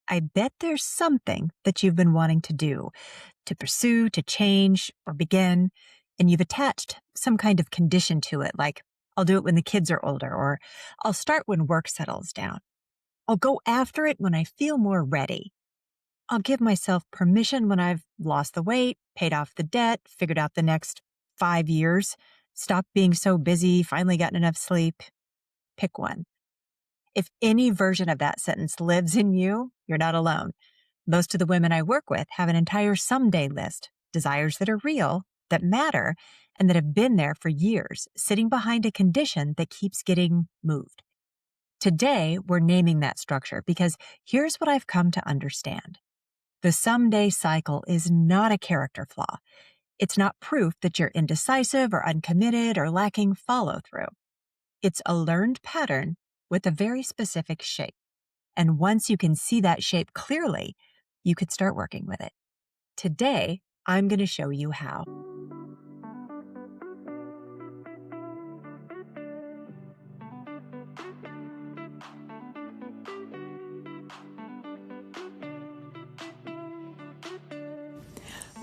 I bet there's something that you've been wanting to do, to pursue, to change, or begin, and you've attached some kind of condition to it, like, I'll do it when the kids are older, or I'll start when work settles down. I'll go after it when I feel more ready. I'll give myself permission when I've lost the weight, paid off the debt, figured out the next 5 years, stopped being so busy, finally gotten enough sleep. Pick one. If any version of that sentence lives in you, you're not alone. Most of the women I work with have an entire someday list, desires that are real, that matter, and that have been there for years, sitting behind a condition that keeps getting moved. Today, we're naming that structure because here's what I've come to understand. The someday cycle is not a character flaw. It's not proof that you're indecisive or uncommitted or lacking follow through. It's a learned pattern with a very specific shape. And once you can see that shape clearly, you could start working with it. Today, I'm going to show you how.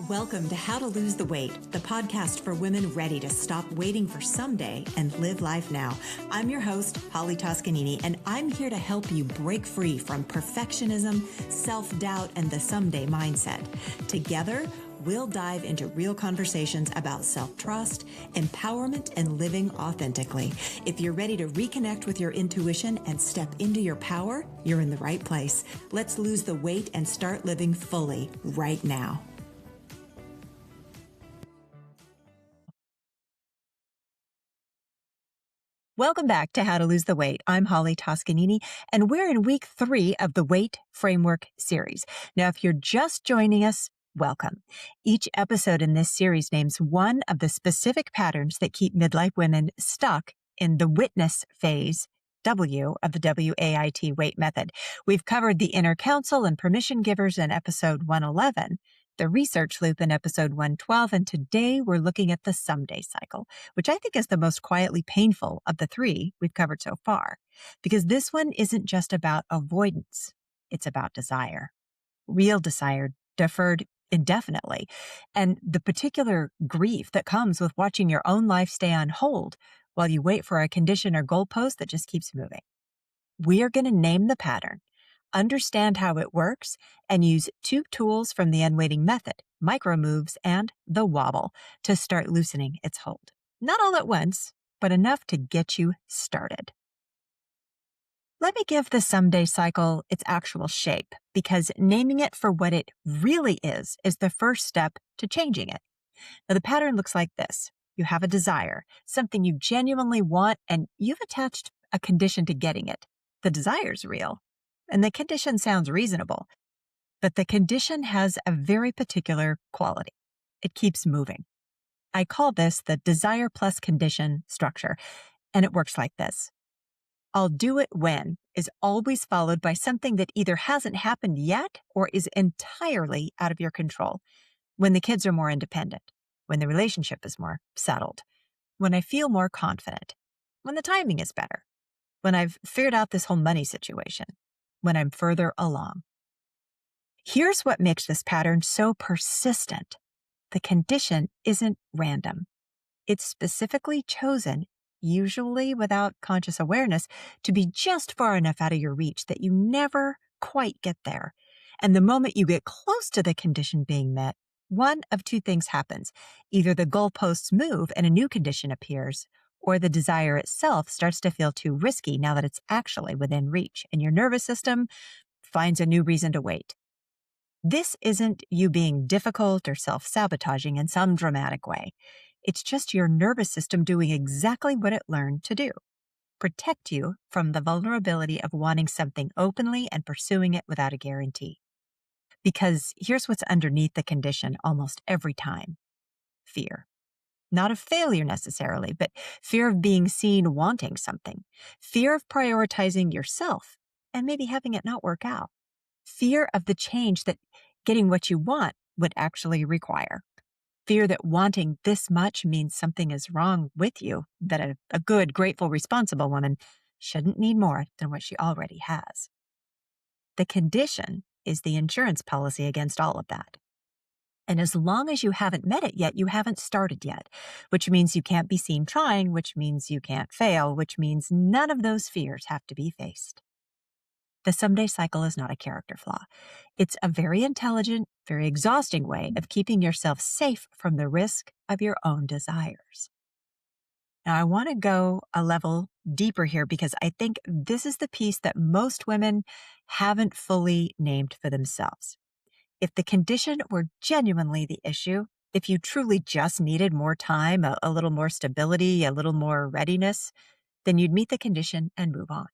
Welcome to How to Lose the Weight, the podcast for women ready to stop waiting for someday and live life now. I'm your host, Holly Toscanini, and I'm here to help you break free from perfectionism, self-doubt, and the someday mindset. Together, we'll dive into real conversations about self-trust, empowerment, and living authentically. If you're ready to reconnect with your intuition and step into your power, you're in the right place. Let's lose the weight and start living fully right now. Welcome back to How to Lose the Weight. I'm Holly Toscanini, and we're in week 3 of the W.A.I.T framework series. Now, if you're just joining us, welcome. Each episode in this series names one of the specific patterns that keep midlife women stuck in the witness phase W of the W.A.I.T weight method. We've covered the inner counsel and permission givers in episode 111, the research loop in episode 112, and today we're looking at the someday cycle, which I think is the most quietly painful of the 3 we've covered so far, because this one isn't just about avoidance, it's about desire. Real desire, deferred indefinitely, and the particular grief that comes with watching your own life stay on hold while you wait for a condition or goalpost that just keeps moving. We are going to name the pattern, understand how it works, and use 2 tools from the Unwaiting Method, micro moves and the wobble, to start loosening its hold. Not all at once, but enough to get you started. Let me give the someday cycle its actual shape, because naming it for what it really is the first step to changing it. Now, the pattern looks like this. You have a desire, something you genuinely want, and you've attached a condition to getting it. The desire's real, and the condition sounds reasonable, but the condition has a very particular quality. It keeps moving. I call this the desire plus condition structure, and it works like this. I'll do it when is always followed by something that either hasn't happened yet or is entirely out of your control. When the kids are more independent, when the relationship is more settled, when I feel more confident, when the timing is better, when I've figured out this whole money situation, when I'm further along. Here's what makes this pattern so persistent. The condition isn't random. It's specifically chosen, usually without conscious awareness, to be just far enough out of your reach that you never quite get there. And the moment you get close to the condition being met, one of 2 things happens. Either the goalposts move and a new condition appears, or the desire itself starts to feel too risky now that it's actually within reach, and your nervous system finds a new reason to wait. This isn't you being difficult or self-sabotaging in some dramatic way. It's just your nervous system doing exactly what it learned to do. Protect you from the vulnerability of wanting something openly and pursuing it without a guarantee. Because here's what's underneath the condition almost every time. Fear. Not of failure necessarily, but fear of being seen wanting something. Fear of prioritizing yourself and maybe having it not work out. Fear of the change that getting what you want would actually require. Fear that wanting this much means something is wrong with you, that a good, grateful, responsible woman shouldn't need more than what she already has. The condition is the insurance policy against all of that. And as long as you haven't met it yet, you haven't started yet, which means you can't be seen trying, which means you can't fail, which means none of those fears have to be faced. The someday cycle is not a character flaw. It's a very intelligent, very exhausting way of keeping yourself safe from the risk of your own desires. Now, I want to go a level deeper here because I think this is the piece that most women haven't fully named for themselves. If the condition were genuinely the issue, if you truly just needed more time, a little more stability, a little more readiness, then you'd meet the condition and move on.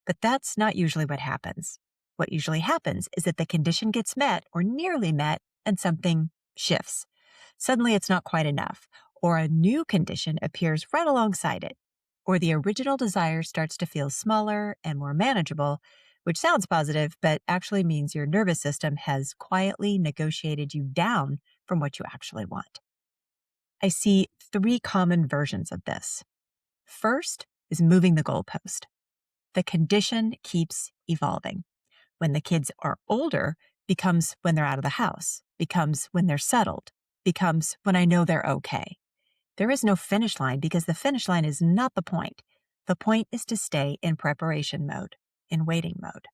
But that's not usually what happens. What usually happens is that the condition gets met or nearly met and something shifts. Suddenly it's not quite enough, or a new condition appears right alongside it, or the original desire starts to feel smaller and more manageable, which sounds positive, but actually means your nervous system has quietly negotiated you down from what you actually want. I see 3 common versions of this. First is moving the goalpost. The condition keeps evolving. When the kids are older, becomes when they're out of the house, becomes when they're settled, becomes when I know they're okay. There is no finish line because the finish line is not the point. The point is to stay in preparation mode, in waiting mode.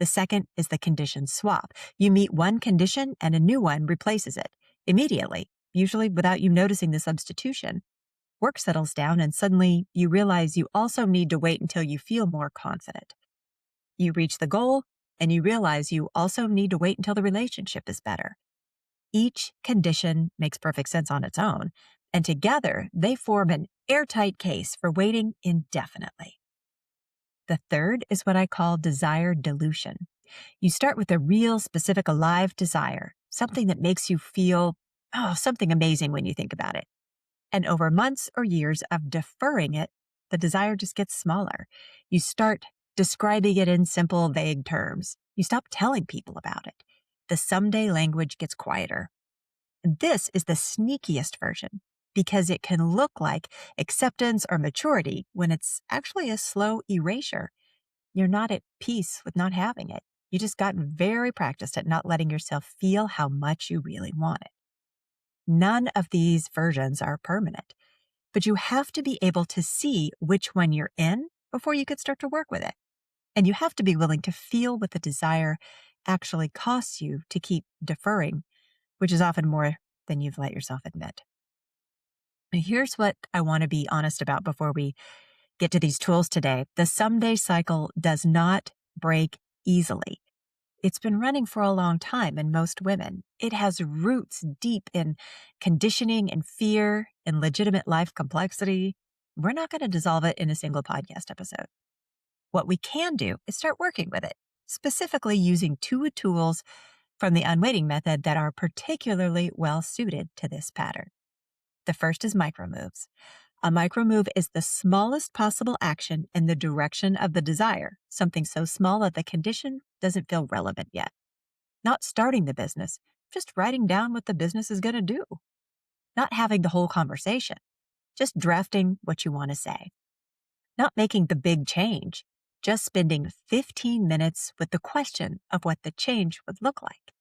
The second is the condition swap. You meet one condition and a new one replaces it immediately, usually without you noticing the substitution. Work settles down and suddenly you realize you also need to wait until you feel more confident. You reach the goal and you realize you also need to wait until the relationship is better. Each condition makes perfect sense on its own, and together they form an airtight case for waiting indefinitely. The third is what I call desire dilution. You start with a real, specific, alive desire, something that makes you feel, something amazing when you think about it. And over months or years of deferring it, the desire just gets smaller. You start describing it in simple, vague terms. You stop telling people about it. The someday language gets quieter. This is the sneakiest version because it can look like acceptance or maturity when it's actually a slow erasure. You're not at peace with not having it. You just got very practiced at not letting yourself feel how much you really want it. None of these versions are permanent, but you have to be able to see which one you're in before you could start to work with it. And you have to be willing to feel what the desire actually costs you to keep deferring, which is often more than you've let yourself admit. Now, here's what I want to be honest about before we get to these tools today. The someday cycle does not break easily. It's been running for a long time in most women. It has roots deep in conditioning and fear and legitimate life complexity. We're not going to dissolve it in a single podcast episode. What we can do is start working with it, specifically using 2 tools from the Unwaiting Method that are particularly well suited to this pattern. The first is micromoves. A micromove is the smallest possible action in the direction of the desire, something so small that the condition doesn't feel relevant yet. Not starting the business, just writing down what the business is going to do. Not having the whole conversation, just drafting what you want to say. Not making the big change, just spending 15 minutes with the question of what the change would look like.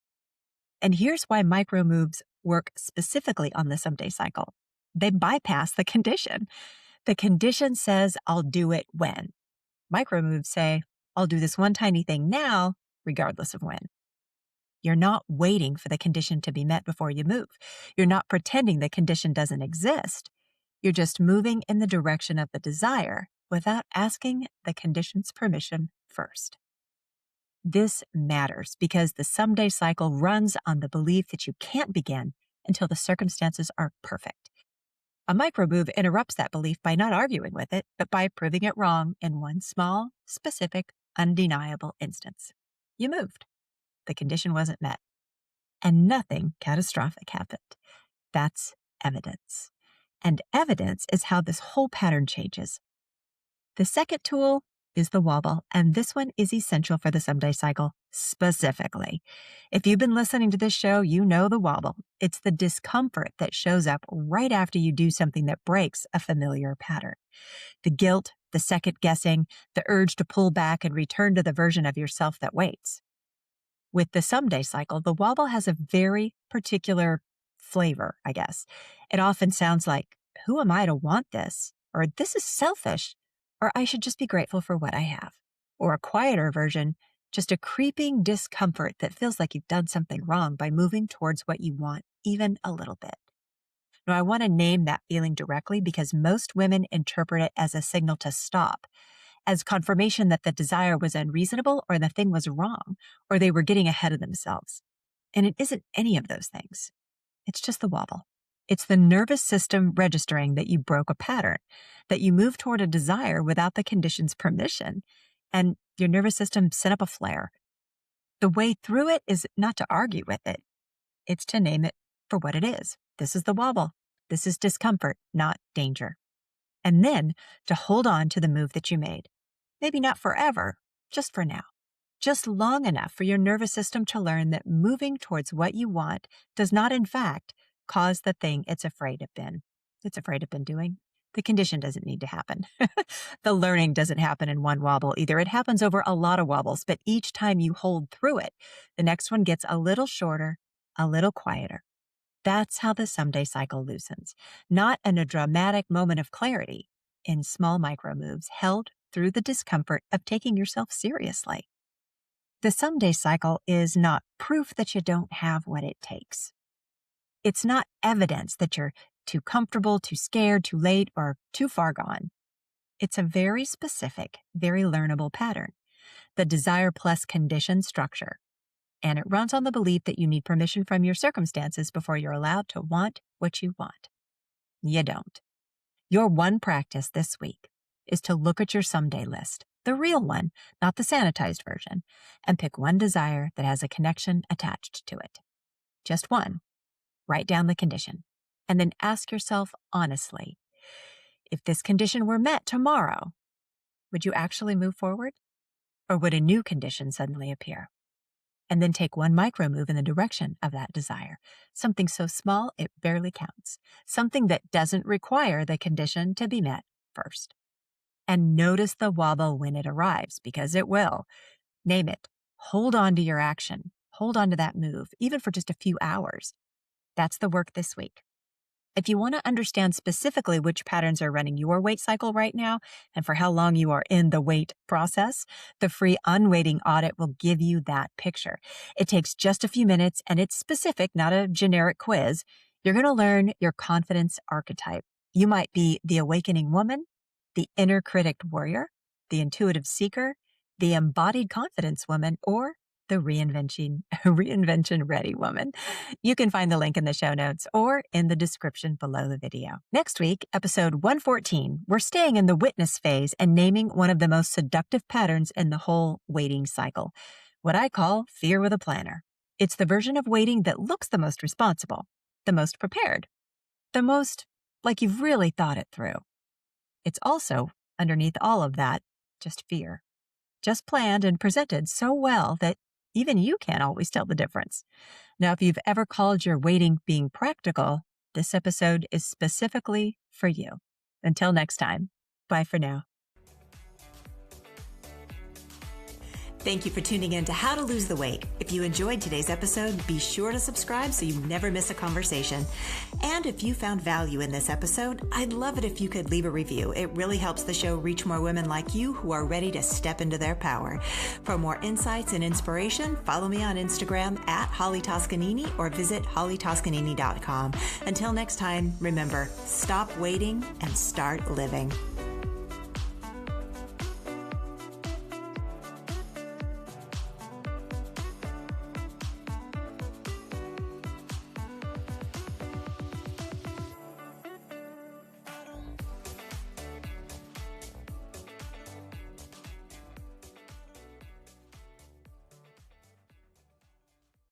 And here's why micromoves work specifically on the someday cycle. They bypass the condition. The condition says, I'll do it when. Micromoves say, I'll do this one tiny thing now, regardless of when. You're not waiting for the condition to be met before you move. You're not pretending the condition doesn't exist. You're just moving in the direction of the desire without asking the condition's permission first. This matters because the someday cycle runs on the belief that you can't begin until the circumstances are perfect. A micromove interrupts that belief by not arguing with it, but by proving it wrong in one small, specific, undeniable instance. You moved. The condition wasn't met. And nothing catastrophic happened. That's evidence. And evidence is how this whole pattern changes. The second tool is the wobble, and this one is essential for the someday cycle specifically. If you've been listening to this show, you know the wobble. It's the discomfort that shows up right after you do something that breaks a familiar pattern. The guilt, the second guessing, the urge to pull back and return to the version of yourself that waits. With the someday cycle, the wobble has a very particular flavor, I guess. It often sounds like, who am I to want this? Or this is selfish. Or I should just be grateful for what I have. Or a quieter version, just a creeping discomfort that feels like you've done something wrong by moving towards what you want even a little bit. Now, I want to name that feeling directly because most women interpret it as a signal to stop, as confirmation that the desire was unreasonable or the thing was wrong, or they were getting ahead of themselves. And it isn't any of those things. It's just the wobble. It's the nervous system registering that you broke a pattern, that you moved toward a desire without the condition's permission, and your nervous system set up a flare. The way through it is not to argue with it. It's to name it for what it is. This is the wobble. This is discomfort, not danger. And then to hold on to the move that you made. Maybe not forever, just for now. Just long enough for your nervous system to learn that moving towards what you want does not, in fact, cause the thing it's afraid of doing. The condition doesn't need to happen. The learning doesn't happen in one wobble either. It happens over a lot of wobbles, but each time you hold through it, the next one gets a little shorter, a little quieter. That's how the someday cycle loosens, not in a dramatic moment of clarity, in small micro moves held through the discomfort of taking yourself seriously. The someday cycle is not proof that you don't have what it takes. It's not evidence that you're too comfortable, too scared, too late, or too far gone. It's a very specific, very learnable pattern, the desire plus condition structure. And it runs on the belief that you need permission from your circumstances before you're allowed to want what you want. You don't. Your one practice this week is to look at your someday list, the real one, not the sanitized version, and pick one desire that has a connection attached to it. Just one. Write down the condition, and then ask yourself honestly, if this condition were met tomorrow, would you actually move forward? Or would a new condition suddenly appear? And then take one micro move in the direction of that desire, something so small it barely counts, something that doesn't require the condition to be met first. And notice the wobble when it arrives, because it will. Name it. Hold on to your action. Hold on to that move, even for just a few hours. That's the work this week. If you want to understand specifically which patterns are running your WAIT cycle right now and for how long you are in the WAIT process, the free Unwaiting audit will give you that picture. It takes just a few minutes and it's specific, not a generic quiz. You're going to learn your confidence archetype. You might be the awakening woman, the inner critic warrior, the intuitive seeker, the embodied confidence woman, or the reinvention ready woman. You can find the link in the show notes or in the description below the video. Next week, episode 114, we're staying in the witness phase and naming one of the most seductive patterns in the whole waiting cycle, what I call fear with a planner. It's the version of waiting that looks the most responsible, the most prepared, the most like you've really thought it through. It's also, underneath all of that, just fear. Just planned and presented so well that even you can't always tell the difference. Now, if you've ever called your waiting being practical, this episode is specifically for you. Until next time, bye for now. Thank you for tuning in to How to Lose the Weight. If you enjoyed today's episode, be sure to subscribe so you never miss a conversation. And if you found value in this episode, I'd love it if you could leave a review. It really helps the show reach more women like you who are ready to step into their power. For more insights and inspiration, follow me on Instagram at Holly Toscanini or visit hollytoscanini.com. Until next time, remember, stop waiting and start living.